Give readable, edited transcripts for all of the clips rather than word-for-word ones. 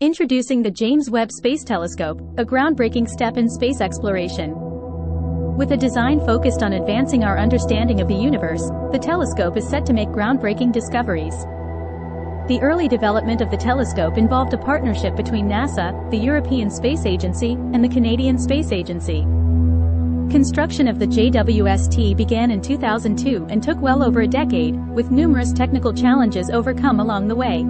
Introducing the James Webb Space Telescope, a groundbreaking step in space exploration. With a design focused on advancing our understanding of the universe, the telescope is set to make groundbreaking discoveries. The early development of the telescope involved a partnership between NASA, the European Space Agency, and the Canadian Space Agency. Construction of the JWST began in 2002 and took well over a decade, with numerous technical challenges overcome along the way.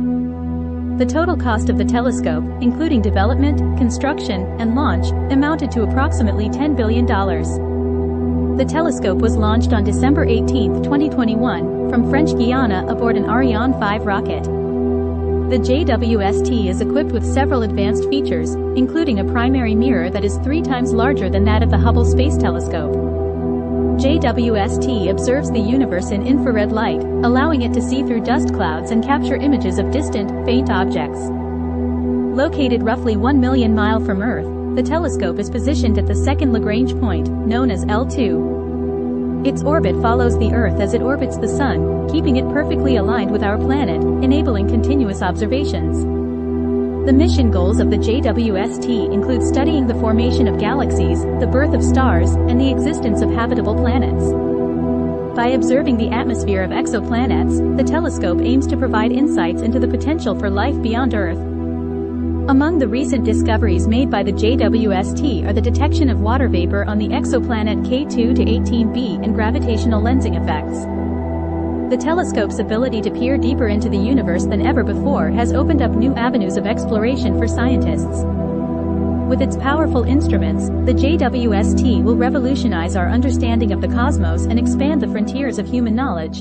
The total cost of the telescope, including development, construction, and launch, amounted to approximately $10 billion. The telescope was launched on December 18, 2021, from French Guiana aboard an Ariane 5 rocket. The JWST is equipped with several advanced features, including a primary mirror that is 3 times larger than that of the Hubble Space Telescope. JWST observes the universe in infrared light, allowing it to see through dust clouds and capture images of distant, faint objects. Located roughly 1 million miles from Earth, the telescope is positioned at the second Lagrange point, known as L2. Its orbit follows the Earth as it orbits the Sun, keeping it perfectly aligned with our planet, enabling continuous observations. The mission goals of the JWST include studying the formation of galaxies, the birth of stars, and the existence of habitable planets. By observing the atmosphere of exoplanets, the telescope aims to provide insights into the potential for life beyond Earth. Among the recent discoveries made by the JWST are the detection of water vapor on the exoplanet K2 to 18b and gravitational lensing effects. The telescope's ability to peer deeper into the universe than ever before has opened up new avenues of exploration for scientists. With its powerful instruments, the JWST will revolutionize our understanding of the cosmos and expand the frontiers of human knowledge.